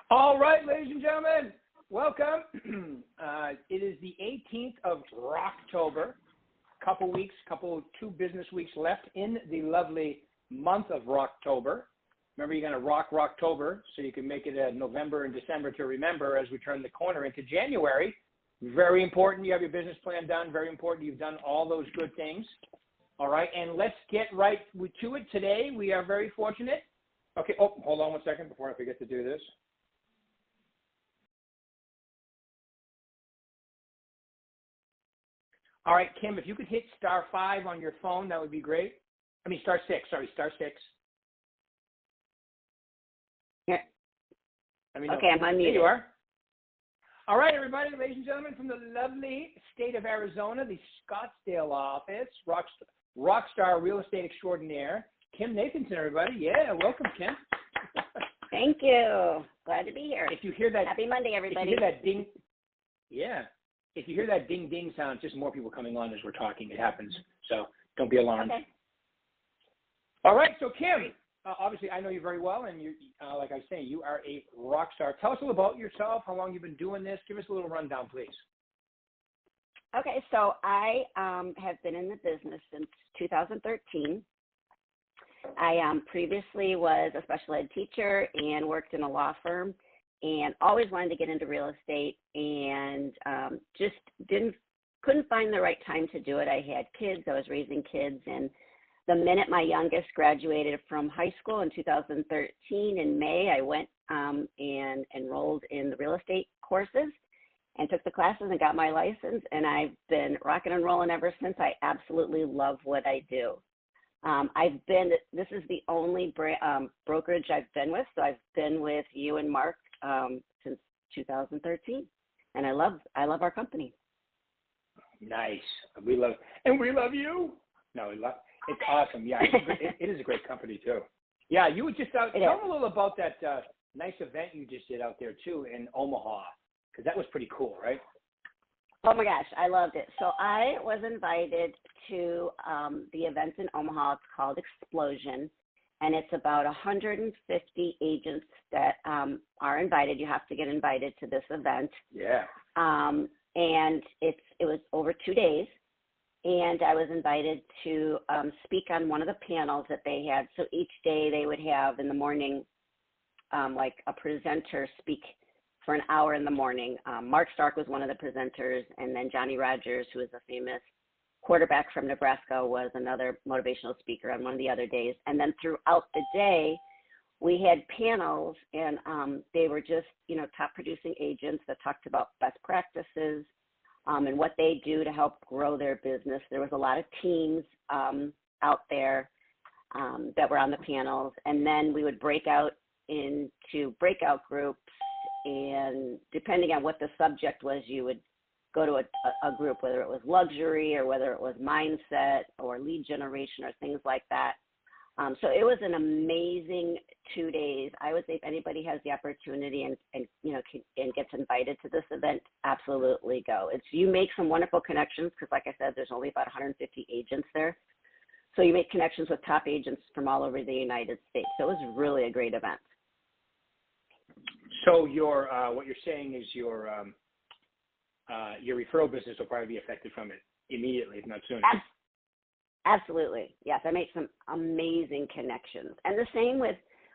All right, ladies and gentlemen, welcome. It is the 18th of Rocktober. Two business weeks left in the lovely month of Rocktober. Remember, you're going to rock Rocktober so you can make it a November and December to remember as we turn the corner into January. Very important you have your business plan done. Very important you've done all those good things. All right, and let's get right to it today. We are very fortunate. Okay, hold on one second before I forget to do this. All right, Kim, if you could hit *5 on your phone, that would be great. I mean, *6, sorry, *6. Yeah. Okay, I'm unmuted. There you are. All right, everybody, ladies and gentlemen, from the lovely state of Arizona, the Scottsdale office, rockstar real estate extraordinaire, Kim Nathanson, everybody. Yeah, welcome, Kim. Thank you. Glad to be here. If you hear that, happy Monday, everybody. If you hear that ding, yeah. If you hear that ding ding sound, it's just more people coming on as we're talking. It happens, so don't be alarmed. Okay. All right, so Kim, obviously I know you very well, and you, like I was saying, you are a rock star. Tell us a little about yourself. How long you've been doing this? Give us a little rundown, please. Okay, so I have been in the business since 2013. I previously was a special ed teacher and worked in a law firm, and always wanted to get into real estate, and just couldn't find the right time to do it. I had kids, I was raising kids, and the minute my youngest graduated from high school in 2013 in May, I went and enrolled in the real estate courses and took the classes and got my license, and I've been rocking and rolling ever since. I absolutely love what I do. This is the only brokerage I've been with, so I've been with you and Mark since 2013, and I love our company. Nice. We love you. No, it's awesome. Yeah, it is a great company too. Yeah, you were just out. Tell me a little about that nice event you just did out there too in Omaha, because that was pretty cool, right? Oh my gosh, I loved it. So I was invited to the event in Omaha. It's called Explosion, and it's about 150 agents that are invited. You have to get invited to this event. Yeah. And it was over 2 days, and I was invited to speak on one of the panels that they had. So each day they would have in the morning, like a presenter speak for an hour in the morning. Mark Stark was one of the presenters, and then Johnny Rogers, who is a famous quarterback from Nebraska, was another motivational speaker on one of the other days. And then throughout the day, we had panels, and they were just, top producing agents that talked about best practices and what they do to help grow their business. There was a lot of teams out there that were on the panels, and then we would break out into breakout groups, and depending on what the subject was, you would go to a group, whether it was luxury or whether it was mindset or lead generation or things like that. So it was an amazing 2 days. I would say if anybody has the opportunity and gets invited to this event, absolutely go. You make some wonderful connections because, like I said, there's only about 150 agents there. So you make connections with top agents from all over the United States. So it was really a great event. So what you're saying is your referral business will probably be affected from it immediately, if not sooner. Absolutely. Yes, I made some amazing connections. And the same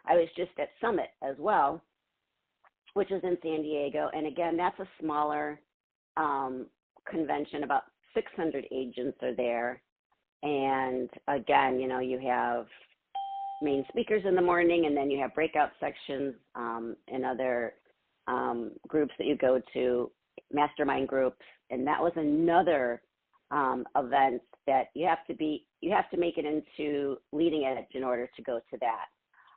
I was just at Summit as well, which is in San Diego. And again, that's a smaller convention. About 600 agents are there. And again, you have main speakers in the morning, and then you have breakout sections and other groups that you go to, mastermind groups. And that was another event that you have to make it into leading edge in order to go to that.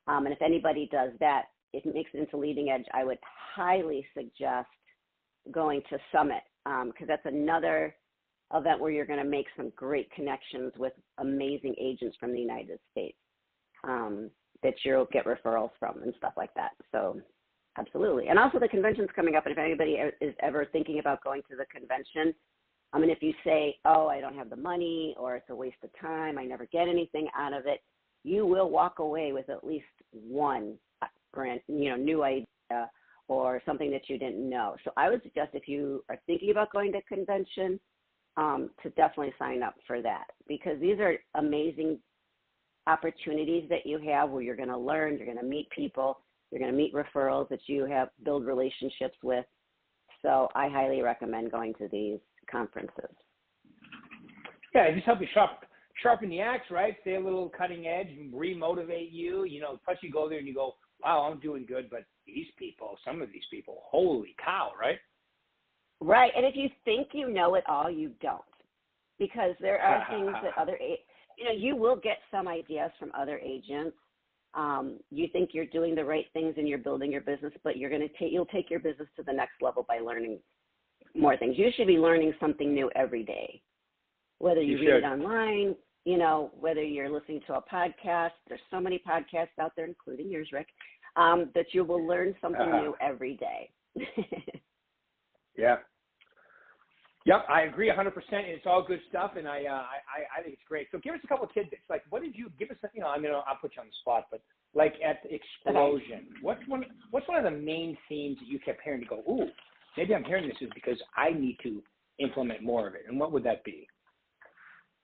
And if anybody does that, if it makes it into leading edge, I would highly suggest going to Summit because that's another event where you're going to make some great connections with amazing agents from the United States that you'll get referrals from and stuff like that. So absolutely. And also the convention's coming up, and if anybody is ever thinking about going to the convention, if you say, oh, I don't have the money or it's a waste of time, I never get anything out of it, you will walk away with at least one new idea or something that you didn't know. So I would suggest if you are thinking about going to a convention, to definitely sign up for that, because these are amazing opportunities that you have where you're going to learn, you're going to meet people, you're going to meet referrals that you have, build relationships with. So I highly recommend going to these conferences. Yeah, it just helps you sharpen the axe, right? Stay a little cutting edge and re-motivate you. You know, plus you go there and you go, wow, I'm doing good, but these people, some of these people, holy cow, right? Right, and if you think you know it all, you don't, because there are things that you will get some ideas from other agents. You think you're doing the right things and you're building your business, but you'll take your business to the next level by learning more things. You should be learning something new every day, whether you read it online, whether you're listening to a podcast. There's so many podcasts out there, including yours, Rick, that you will learn something new every day. Yeah. Yep, I agree 100%. It's all good stuff, and I think it's great. So give us a couple of tidbits. Like, what did you give us? I'll put you on the spot, but like at the Explosion, what's one of the main themes that you kept hearing to go, ooh, maybe I'm hearing this is because I need to implement more of it, and what would that be?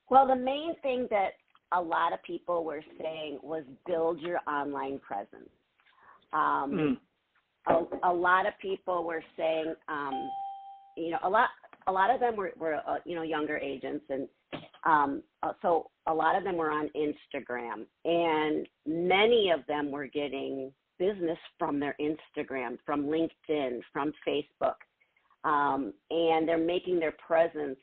Well, the main thing that a lot of people were saying was build your online presence. A lot of people were saying, a lot of them were younger agents, and so a lot of them were on Instagram, and many of them were getting business from their Instagram, from LinkedIn, from Facebook, and they're making their presence,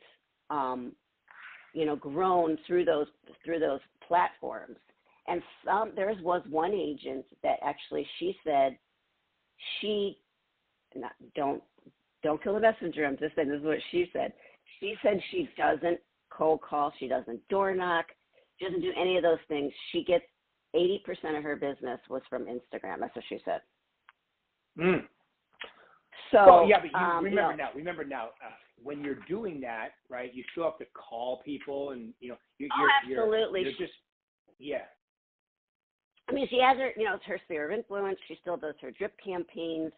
grown through those platforms. And there was one agent that actually, she said, don't kill the messenger. I'm just saying, this is what she said. She said she doesn't cold call. She doesn't door knock. She doesn't do any of those things. She gets 80% of her business was from Instagram. That's what she said. So, well, yeah, but remember now, when you're doing that, right, you still have to call people, and, absolutely. You're just, yeah. I mean, she has her, it's her sphere of influence. She still does her drip campaigns.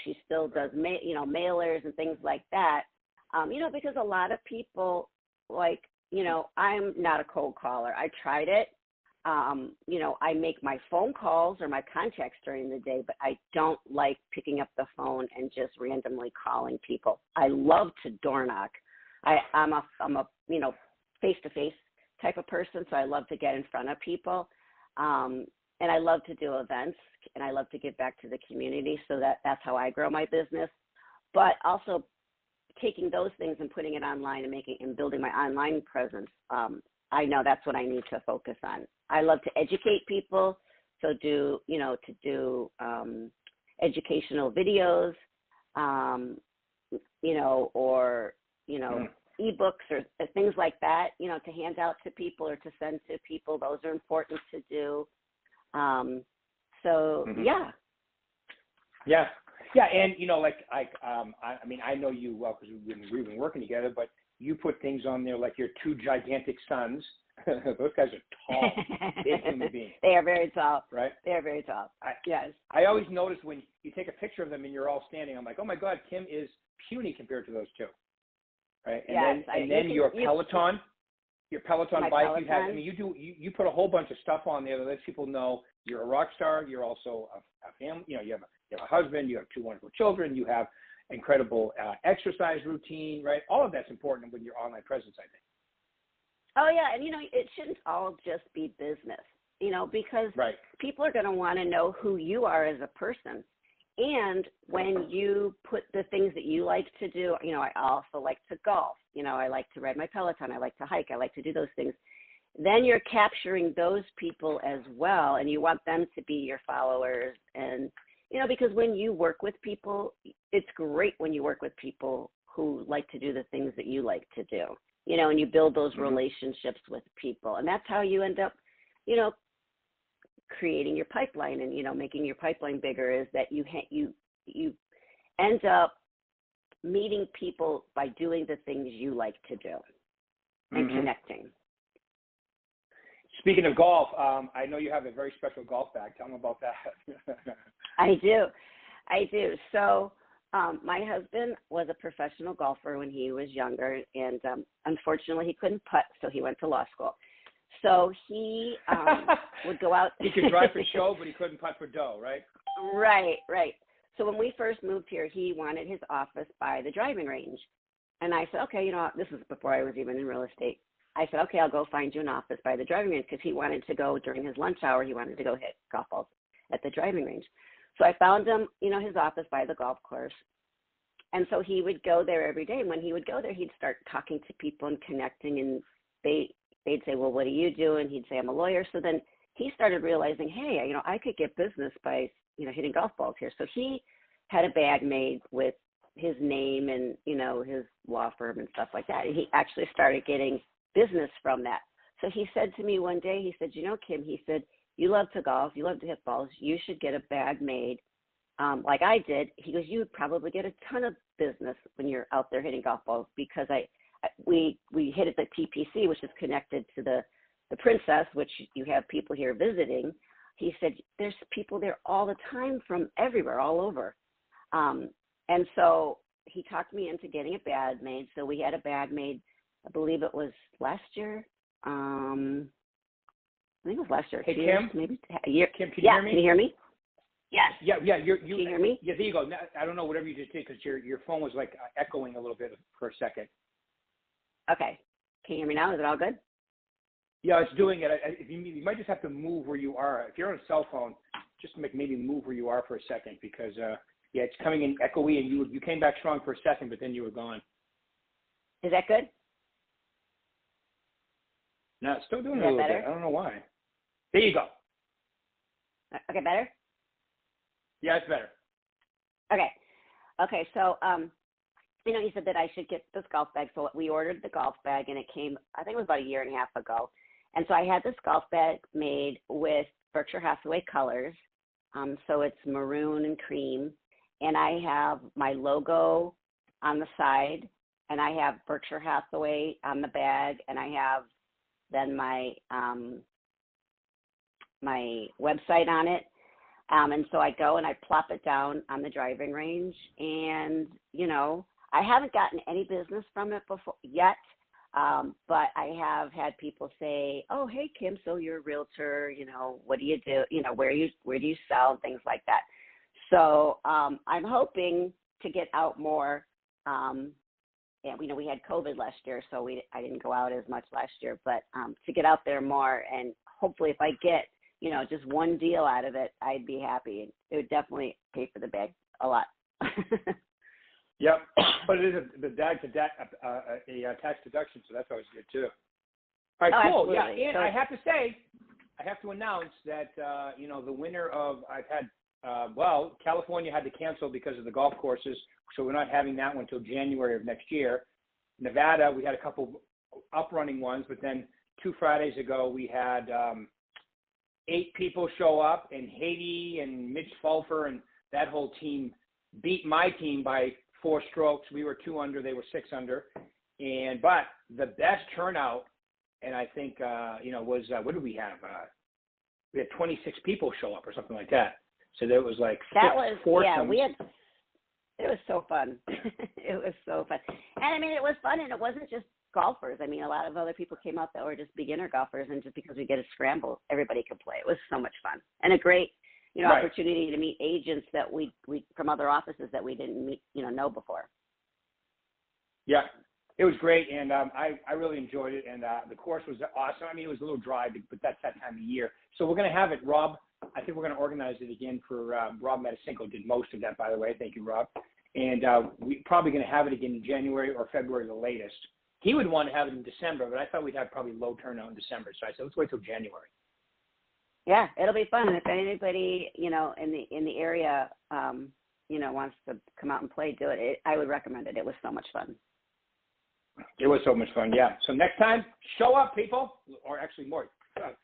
She still does, mailers and things like that, because a lot of people, like, I'm not a cold caller. I tried it. I make my phone calls or my contacts during the day, but I don't like picking up the phone and just randomly calling people. I love to door knock. I'm a face-to-face type of person, so I love to get in front of people. And I love to do events, and I love to give back to the community, so that's how I grow my business. But also taking those things and putting it online and building my online presence, I know that's what I need to focus on. I love to educate people, so do educational videos, or ebooks or things like that, to hand out to people or to send to people. Those are important to do. Yeah, and I know you well because we've been working together, but you put things on there like your two gigantic sons. Those guys are tall, big human beings. They are very tall. Right? They are very tall. Yes. I always notice when you take a picture of them and you're all standing, I'm like, oh my God, Kim is puny compared to those two. Right? And then your Peloton bike, you put a whole bunch of stuff on there that lets people know you're a rock star. You're also a family. You have a husband. You have two wonderful children. You have incredible exercise routine. Right? All of that's important with your online presence, I think. Oh yeah, and it shouldn't all just be business. Because people are going to want to know who you are as a person. And when you put the things that you like to do, I also like to golf. I like to ride my Peloton. I like to hike. I like to do those things. Then you're capturing those people as well, and you want them to be your followers. And, because when you work with people, it's great when you work with people who like to do the things that you like to do, and you build those relationships with people. And that's how you end up, creating your pipeline and, making your pipeline bigger, is that you end up meeting people by doing the things you like to do and connecting. Speaking of golf, I know you have a very special golf bag. Tell them about that. I do. I do. So my husband was a professional golfer when he was younger, and unfortunately he couldn't putt, so he went to law school. So he would go out. He could drive for show, but he couldn't putt for dough, right? Right. So when we first moved here, he wanted his office by the driving range. And I said, okay, this is before I was even in real estate. I said, okay, I'll go find you an office by the driving range, because he wanted to go during his lunch hour. He wanted to go hit golf balls at the driving range. So I found him, his office by the golf course. And so he would go there every day. And when he would go there, he'd start talking to people and connecting. And they'd say, well, what do you do? And he'd say, I'm a lawyer. So then he started realizing, hey, I could get business by, hitting golf balls here. So he had a bag made with his name and, his law firm and stuff like that. And he actually started getting business from that. So he said to me one day, he said, Kim, he said, you love to golf, you love to hit balls, you should get a bag made like I did. He goes, you would probably get a ton of business when you're out there hitting golf balls, because we hit at the TPC, which is connected to the Princess, which you have people here visiting. He said, there's people there all the time from everywhere, all over. And so he talked me into getting a bag made. So we had a bag made, I believe it was last year. I think it was last year. Hey, Kim? Maybe a year. Kim, can you hear me? Can you hear me? Yes. Yeah. Can you hear me? Yeah, there you go. Now, I don't know whatever you just did, because your phone was like echoing a little bit for a second. Okay. Can you hear me now? Is it all good? Yeah, it's doing it. You might just have to move where you are. If you're on a cell phone, just maybe move where you are for a second, because it's coming in echoey, and you came back strong for a second, but then you were gone. Is that good? No, it's still doing a little bit. I don't know why. There you go. Okay, better? Yeah, it's better. Okay. So, he said that I should get this golf bag. So we ordered the golf bag, and it came, I think it was about a year and a half ago. And so I had this golf bag made with Berkshire Hathaway colors. So it's maroon and cream. And I have my logo on the side, and I have Berkshire Hathaway on the bag, and I have then my my website on it. And so I go and I plop it down on the driving range, and, I haven't gotten any business from it before yet, but I have had people say, oh, hey, Kim, so you're a realtor, what do you do? Where do you sell, things like that. So I'm hoping to get out more. And we had COVID last year, so I didn't go out as much last year, but to get out there more, and hopefully if I get, just one deal out of it, I'd be happy. It would definitely pay for the bag a lot. Yep, but it is a tax deduction, so that's always good too. All right, cool. Absolutely. Yeah, and I have to announce that the winner of California had to cancel because of the golf courses, so we're not having that one until January of next year. Nevada, we had a couple up-running ones, but then 2 Fridays ago we had 8 people show up, and Haiti and Mitch Fulfer and that whole team beat my team by 4 strokes. We were 2 under, they were 6 under, but the best turnout, and I think was what did we have? We had 26 people show up or something like that. So there was like 6 foursomes. Yeah, it was so fun. It was so fun. And it was fun, and it wasn't just golfers. A lot of other people came out that were just beginner golfers, and just because we get a scramble, everybody could play. It was so much fun, and a great, right, opportunity to meet agents that we from other offices that we didn't meet, know before. Yeah, it was great, and I really enjoyed it, and the course was awesome. It was a little dry, but that's that time of year. So we're going to have it, Rob. I think we're going to organize it again for Rob Metacinco did most of that, by the way. Thank you, Rob. And we're probably going to have it again in January or February, the latest. He would want to have it in December, but I thought we'd have probably low turnout in December. So I said, let's wait till January. Yeah, it'll be fun. If anybody, in the area, wants to come out and play, do it. I would recommend it. It was so much fun. It was so much fun, yeah. So next time, show up, people. Or actually more.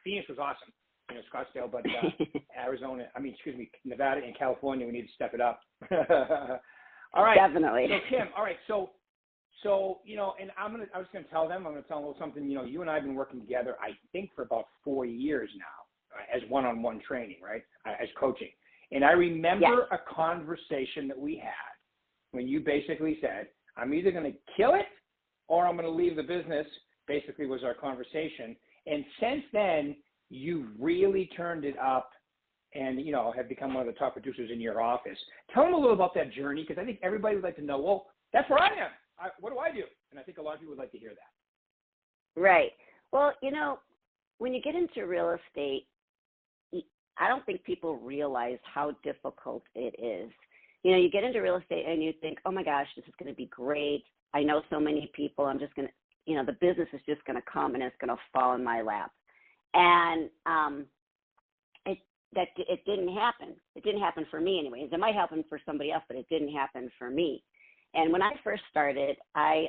Phoenix was awesome. Scottsdale, but Nevada and California, we need to step it up. All right. Definitely. So Kim, all right. So and I'm going to tell them a little something. You and I have been working together, I think, for about 4 years now, as one-on-one training, right? As coaching. And I remember Yes. a conversation that we had when you basically said, I'm either going to kill it or I'm going to leave the business, basically was our conversation. And since then, you really turned it up and, you know, have become one of the top producers in your office. Tell them a little about that journey, because I think everybody would like to know, well, that's where I am. What do I do? And I think a lot of people would like to hear that. Right. Well, you know, when you get into real estate, I don't think people realize how difficult it is. You know, you get into real estate and you think, oh my gosh, this is going to be great. I know so many people. I'm just going to, you know, the business is just going to come and it's going to fall in my lap. And it didn't happen. It didn't happen for me anyways. It might happen for somebody else, but it didn't happen for me. And when I first started, I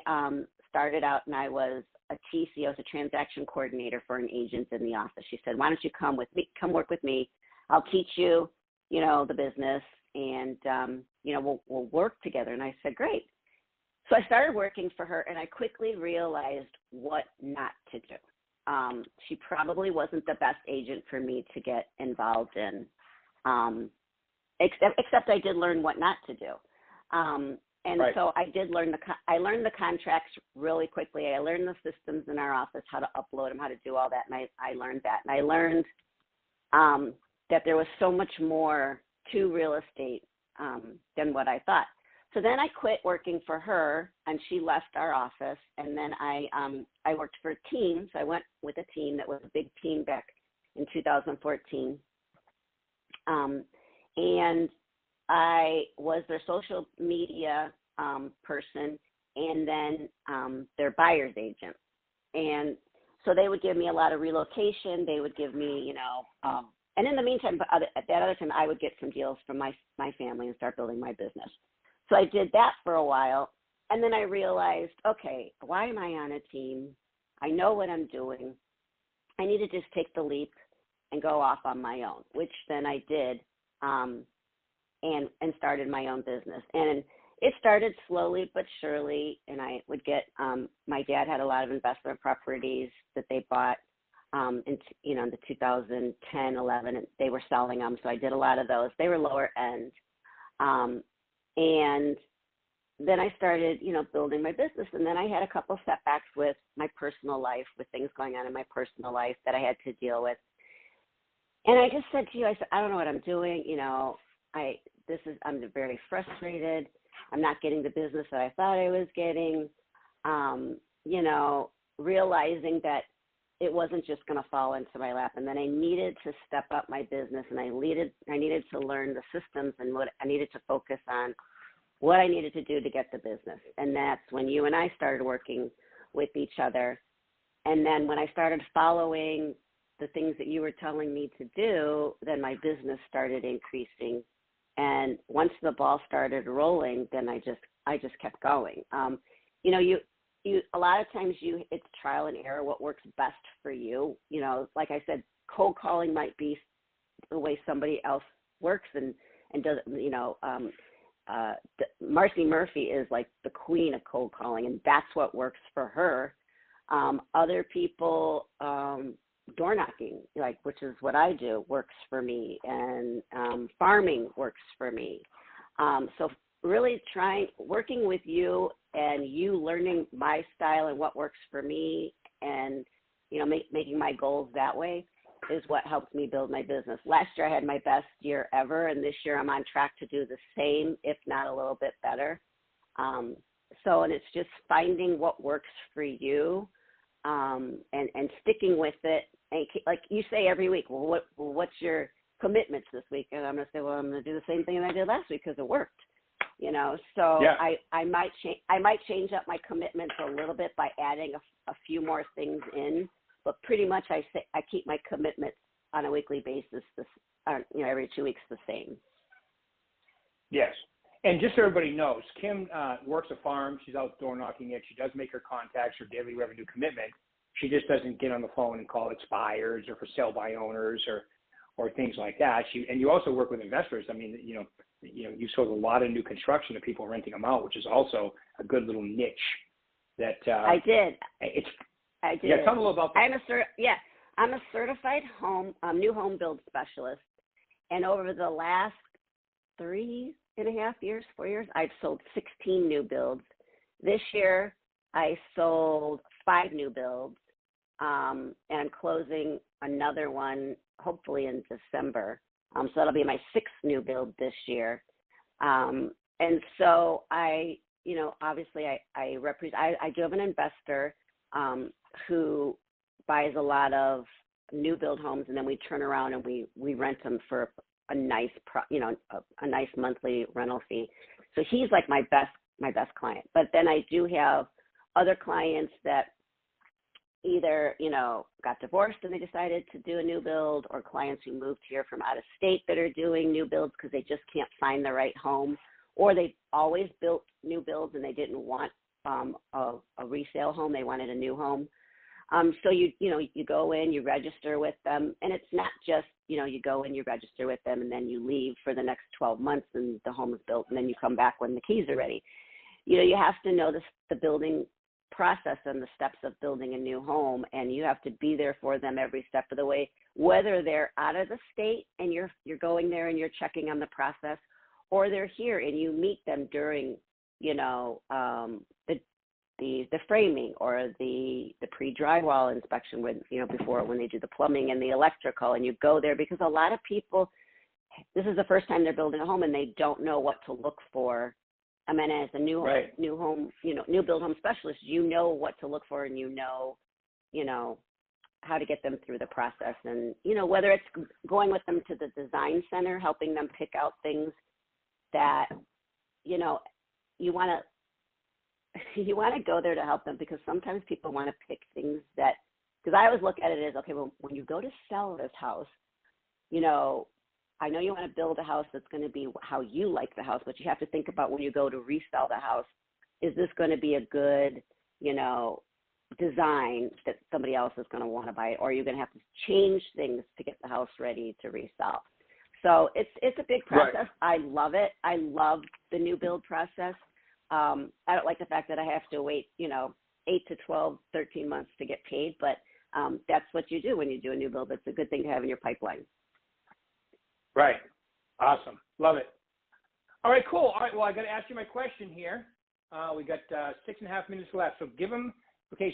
started out and I was a TC, I was a transaction coordinator for an agent in the office. She said, why don't you come work with me. I'll teach you, you know, the business and, you know, we'll work together. And I said, great. So I started working for her and I quickly realized what not to do. She probably wasn't the best agent for me to get involved in, except I did learn what not to do. And right. So I did learn I learned the contracts really quickly. I learned the systems in our office, how to upload them, how to do all that. And I learned that. And I learned that there was so much more to real estate than what I thought. So then I quit working for her and she left our office. And then I worked for a team. So I went with a team that was a big team back in 2014. And I was their social media person and then their buyer's agent. And so they would give me a lot of relocation. They would give me, you know, and in the meantime, at that other time, I would get some deals from my family and start building my business. So I did that for a while. And then I realized, okay, why am I on a team? I know what I'm doing. I need to just take the leap and go off on my own, which then I did. And started my own business. And it started slowly but surely, and I would get, my dad had a lot of investment properties that they bought in the 2010, 11, and they were selling them. So I did a lot of those. They were lower end. And then I started, you know, building my business. And then I had a couple setbacks with my personal life, with things going on in my personal life that I had to deal with. And I just said to you, I said, I don't know what I'm doing. You know, I'm very frustrated. I'm not getting the business that I thought I was getting, you know, realizing that it wasn't just going to fall into my lap. And then I needed to step up my business and I needed to learn the systems and what I needed to focus on, what I needed to do to get the business. And that's when you and I started working with each other. And then when I started following the things that you were telling me to do, then my business started increasing. And once the ball started rolling, then I just kept going. You know, you a lot of times it's trial and error, what works best for you. You know, like I said, cold calling might be the way somebody else works and does, you know, Marcy Murphy is like the queen of cold calling, and that's what works for her. Other people, door knocking, like, which is what I do, works for me, and farming works for me. So really working with you and you learning my style and what works for me, and, you know, making my goals that way is what helped me build my business. Last year I had my best year ever, and this year I'm on track to do the same, if not a little bit better. And it's just finding what works for you, and sticking with it. And like you say every week, well, what's your commitments this week? And I'm going to say, well, I'm going to do the same thing that I did last week because it worked. You know, so yeah. I might change up my commitments a little bit by adding a few more things in, but pretty much I keep my commitments on a weekly basis, you know, every 2 weeks the same. Yes. And just so everybody knows, Kim works a farm. She's out door knocking it. She does make her contacts, her daily revenue commitment. She just doesn't get on the phone and call expires or for sale by owners or things like that. And you also work with investors. I mean, you sold a lot of new construction to people renting them out, which is also a good little niche. That I did. I did. Yeah, tell me a little about that. I'm a certified new home build specialist, and over the last 3.5 years, 4 years, I've sold 16 new builds. This year, I sold 5 new builds, and I'm closing another one hopefully in December. So that'll be my 6th new build this year. And so I, obviously I do have an investor who buys a lot of new build homes, and then we turn around and we rent them for a nice, a nice monthly rental fee. So he's like my best client. But then I do have other clients that either, got divorced and they decided to do a new build, or clients who moved here from out of state that are doing new builds because they just can't find the right home, or they always built new builds and they didn't want a resale home. They wanted a new home. So you go in, you register with them, and it's not just, you go in, you register with them, and then you leave for the next 12 months and the home is built, and then you come back when the keys are ready. You have to know the building process and the steps of building a new home, and you have to be there for them every step of the way, whether they're out of the state and you're going there and you're checking on the process, or they're here and you meet them during, the framing or the pre-drywall inspection when they do the plumbing and the electrical, and you go there because a lot of people, this is the first time they're building a home and they don't know what to look for. I mean, as a new home, new build home specialist, you know what to look for, and you know how to get them through the process. And, whether it's going with them to the design center, helping them pick out things that, you want to go there to help them, because sometimes people want to pick things that, because I always look at it as, okay, well, when you go to sell this house, I know you want to build a house that's going to be how you like the house, but you have to think about when you go to resell the house, is this going to be a good, design that somebody else is going to want to buy it, or are you going to have to change things to get the house ready to resell? So it's a big process. Right. I love it. I love the new build process. I don't like the fact that I have to wait, 8 to 12, 13 months to get paid, but that's what you do when you do a new build. It's a good thing to have in your pipeline. Right. Awesome. Love it. All right, cool. All right, well, I got to ask you my question here. We got 6.5 minutes left. So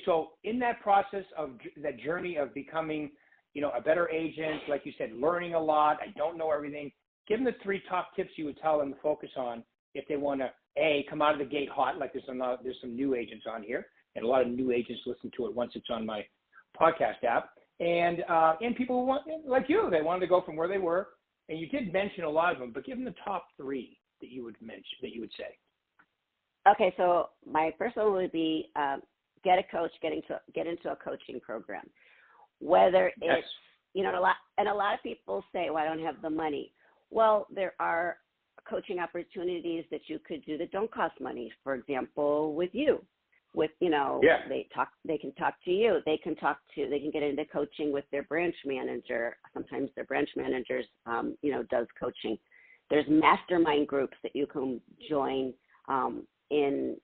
so in that process of that journey of becoming, a better agent, like you said, learning a lot, I don't know everything, give them the 3 top tips you would tell them to focus on if they want to, A, come out of the gate hot, like there's some new agents on here, and a lot of new agents listen to it once it's on my podcast app. And people who want, like you, they wanted to go from where they were. And you did mention a lot of them, but give them the top 3 that you would say. Okay, so my first one would be get a coach, get into a coaching program. Whether it's, a lot of people say, well, I don't have the money. Well, there are coaching opportunities that you could do that don't cost money. For example, with you. They can talk to you. They can get into coaching with their branch manager. Sometimes their branch managers, does coaching. There's mastermind groups that you can join in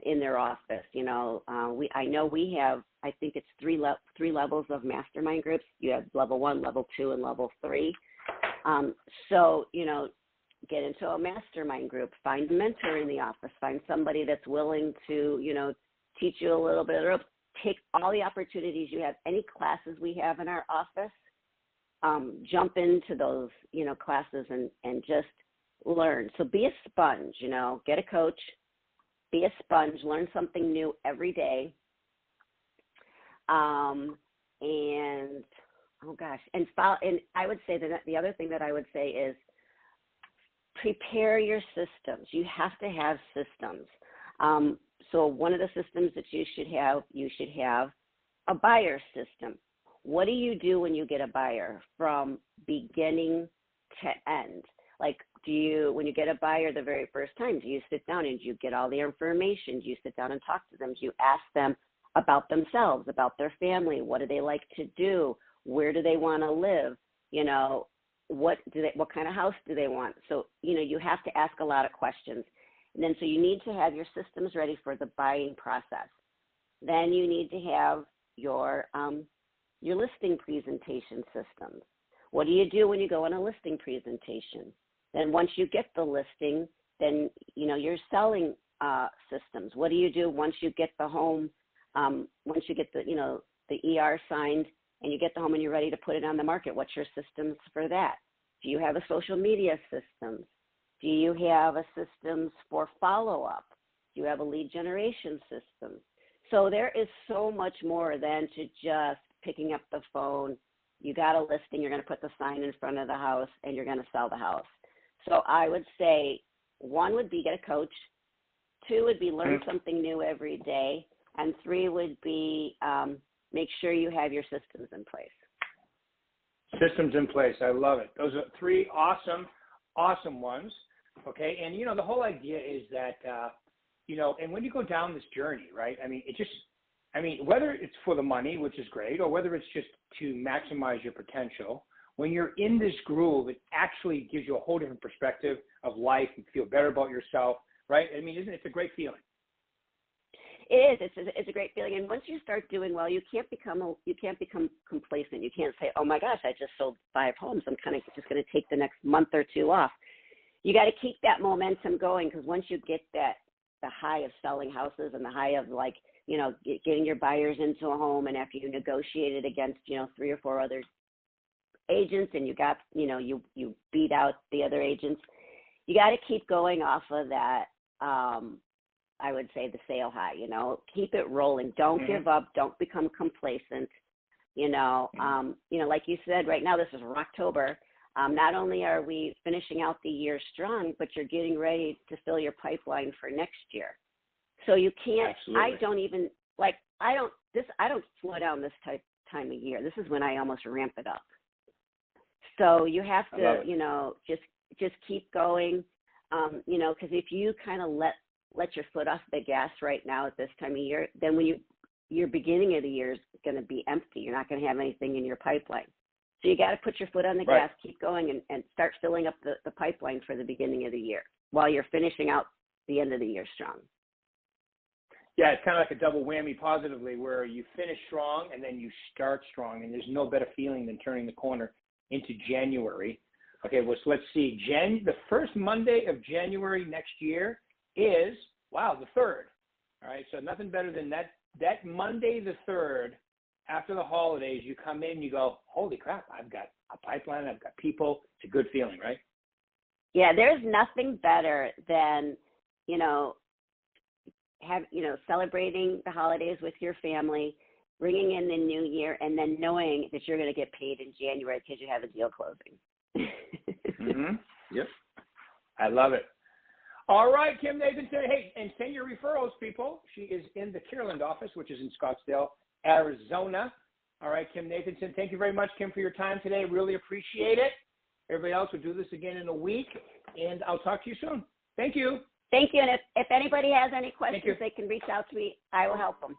their office. I know we have, I think it's three levels of mastermind groups. You have level 1, level 2, and level 3. Get into a mastermind group, find a mentor in the office, find somebody that's willing to, teach you a little bit, or take all the opportunities you have. Any classes we have in our office, jump into those, classes and just learn. So be a sponge, get a coach, be a sponge, learn something new every day. And I would say that the other thing that I would say is, prepare your systems. You have to have systems. So one of the systems that you should have a buyer system. What do you do when you get a buyer from beginning to end? Like, when you get a buyer the very first time, do you sit down and do you get all the information? Do you sit down and talk to them? Do you ask them about themselves, about their family? What do they like to do? Where do they want to live? What kind of house do they want? So, you have to ask a lot of questions. And then, so you need to have your systems ready for the buying process. Then you need to have your listing presentation systems. What do you do when you go on a listing presentation? Then once you get the listing, then, you know, you're selling systems. What do you do once you get the home, once you get the, you know, the ER signed and you get the home and you're ready to put it on the market? What's your systems for that? Do you have a social media systems? Do you have a systems for follow-up? Do you have a lead generation system? So there is so much more than to just picking up the phone. You got a listing, you're going to put the sign in front of the house, and you're going to sell the house. So I would say 1 would be get a coach, 2 would be learn something new every day, and 3 would be make sure you have your systems in place. Systems in place. I love it. Those are 3 awesome ones. Okay. And, you know, the whole idea is that, you know, and when you go down this journey, right, I mean, whether it's for the money, which is great, or whether it's just to maximize your potential, when you're in this groove, it actually gives you a whole different perspective of life. You feel better about yourself, right? I mean, it's a great feeling. It is. It's a great feeling. And once you start doing well, you can't become complacent. You can't say, oh my gosh, I just sold 5 homes. I'm kind of just going to take the next month or 2 off. You got to keep that momentum going, because once you get the high of selling houses and the high of, like, you know, getting your buyers into a home, and after you negotiated against, you know, 3 or 4 other agents, and you got, you know, you beat out the other agents, you got to keep going off of that. I would say the sale high, you know, keep it rolling. Don't give up. Don't become complacent. You know, like you said, right now, this is Rocktober. Not only are we finishing out the year strong, but you're getting ready to fill your pipeline for next year. So you can't, Absolutely. I don't slow down this time of year. This is when I almost ramp it up. So you have to, you know, just keep going, you know, because if you kind of let your foot off the gas right now at this time of year, then when your beginning of the year is going to be empty. You're not going to have anything in your pipeline. So you got to put your foot on the gas, keep going, and start filling up the pipeline for the beginning of the year while you're finishing out the end of the year strong. Yeah, it's kind of like a double whammy positively, where you finish strong and then you start strong, and there's no better feeling than turning the corner into January. Okay, well, so let's see. The first Monday of January next year is, the 3rd. All right, so nothing better than that Monday the 3rd, after the holidays, you come in, you go, holy crap, I've got a pipeline, I've got people. It's a good feeling, right? Yeah, there's nothing better than, you know, celebrating the holidays with your family, bringing in the new year, and then knowing that you're going to get paid in January because you have a deal closing. Yep. I love it. All right, Kim Nathanson. Hey, and send your referrals, people. She is in the Kierland office, which is in Scottsdale, Arizona. All right, Kim Nathanson. Thank you very much, Kim, for your time today. Really appreciate it. Everybody else will do this again in a week, and I'll talk to you soon. Thank you. Thank you. And if anybody has any questions, they can reach out to me. I will help them.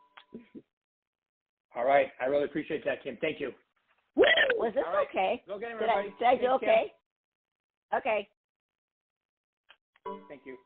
All right. I really appreciate that, Kim. Thank you. Woo! Was this okay? Go get him, Did everybody. I do okay? Kim. Okay. Thank you.